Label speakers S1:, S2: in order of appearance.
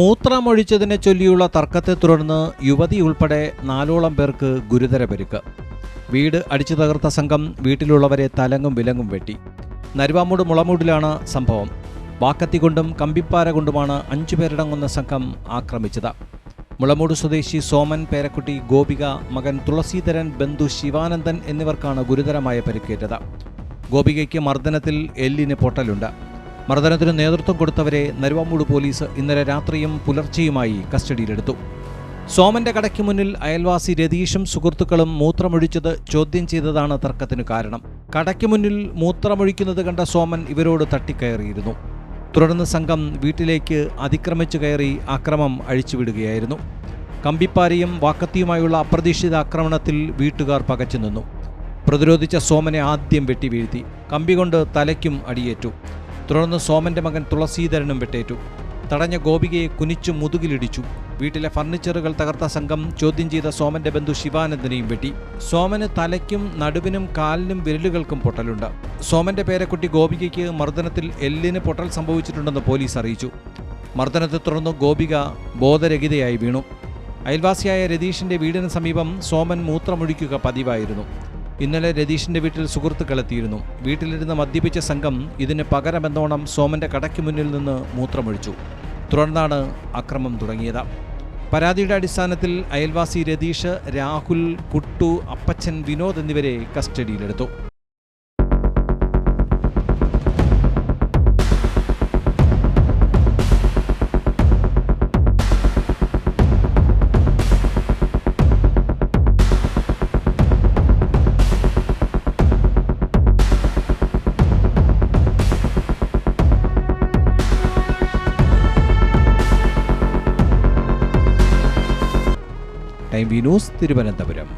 S1: മൂത്രമൊഴിച്ചതിനെ ചൊല്ലിയുള്ള തർക്കത്തെ തുടർന്ന് യുവതി ഉൾപ്പെടെ 4ഓളം പേർക്ക് ഗുരുതര പരിക്ക്. വീട് അടിച്ചു തകർത്ത സംഘം വീട്ടിലുള്ളവരെ തലങ്ങും വിലങ്ങും വെട്ടി. നരുവാമൂട് മുളമൂടിലാണ് സംഭവം. വാക്കത്തികൊണ്ടും കമ്പിപ്പാര കൊണ്ടുമാണ് 5 പേരടങ്ങുന്ന സംഘം ആക്രമിച്ചത്. മുളമൂട് സ്വദേശി സോമൻ, പേരക്കുട്ടി ഗോപിക, മകൻ തുളസീധരൻ, ബന്ധു ശിവാനന്ദൻ എന്നിവർക്കാണ് ഗുരുതരമായ പരിക്കേറ്റത്. ഗോപികയ്ക്ക് മർദ്ദനത്തിൽ എല്ലിന് പൊട്ടലുണ്ട്. മർദ്ദനത്തിന് നേതൃത്വം കൊടുത്തവരെ നരുവാമൂട് പോലീസ് ഇന്നലെ രാത്രിയും പുലർച്ചെയുമായി കസ്റ്റഡിയിലെടുത്തു. സോമന്റെ കടയ്ക്ക് മുന്നിൽ അയൽവാസി രതീഷും സുഹൃത്തുക്കളും മൂത്രമൊഴിച്ചത് ചോദ്യം ചെയ്തതാണ് തർക്കത്തിനു കാരണം. കടയ്ക്ക് മുന്നിൽ മൂത്രമൊഴിക്കുന്നത് കണ്ട സോമൻ ഇവരോട് തട്ടിക്കയറിയിരുന്നു. തുടർന്ന് സംഘം വീട്ടിലേക്ക് അതിക്രമിച്ചു കയറി അക്രമം അഴിച്ചുവിടുകയായിരുന്നു. കമ്പിപ്പാരയും വാക്കത്തിയുമായുള്ള അപ്രതീക്ഷിത ആക്രമണത്തിൽ വീട്ടുകാർ പകച്ചുനിന്നു. പ്രതിരോധിച്ച സോമനെ ആദ്യം വെട്ടിവീഴ്ത്തി. കമ്പി കൊണ്ട് തലയ്ക്കും അടിയേറ്റു. തുടർന്ന് സോമന്റെ മകൻ തുളസീധരനും വെട്ടേറ്റു. തടഞ്ഞ ഗോപികയെ കുനിച്ചു മുതുകിലിടിച്ചു. വീട്ടിലെ ഫർണിച്ചറുകൾ തകർത്ത സംഘം ചോദ്യം ചെയ്ത സോമന്റെ ബന്ധു ശിവാനന്ദനെയും വെട്ടി. സോമന് തലയ്ക്കും നടുവിനും കാലിനും വിരലുകൾക്കും പൊട്ടലുണ്ട്. സോമന്റെ പേരക്കുട്ടി ഗോപികയ്ക്ക് മർദ്ദനത്തിൽ എല്ലിന് പൊട്ടൽ സംഭവിച്ചിട്ടുണ്ടെന്ന് പോലീസ് അറിയിച്ചു. മർദ്ദനത്തെ തുടർന്ന് ഗോപിക ബോധരഹിതയായി വീണു. അയൽവാസിയായ രതീഷിന്റെ വീടിന് സമീപം സോമൻ മൂത്രമൊഴിക്കുക പതിവായിരുന്നു. ഇന്നലെ രതീഷിന്റെ വീട്ടിൽ സുഹൃത്തുക്കളെത്തിയിരുന്നു. വീട്ടിലിരുന്ന് മദ്യപിച്ച സംഘം ഇതിന് പകരമെന്നോണം സോമന്റെ കടയ്ക്ക് മുന്നിൽ നിന്ന് മൂത്രമൊഴിച്ചു. തുടർന്നാണ് അക്രമം തുടങ്ങിയത്. പരാതിയുടെ അടിസ്ഥാനത്തിൽ അയൽവാസി രതീഷ്, രാഹുൽ, കുട്ടു, അപ്പച്ചൻ, വിനോദ് എന്നിവരെ കസ്റ്റഡിയിലെടുത്തു. Time we news, Thiruvananthapuram.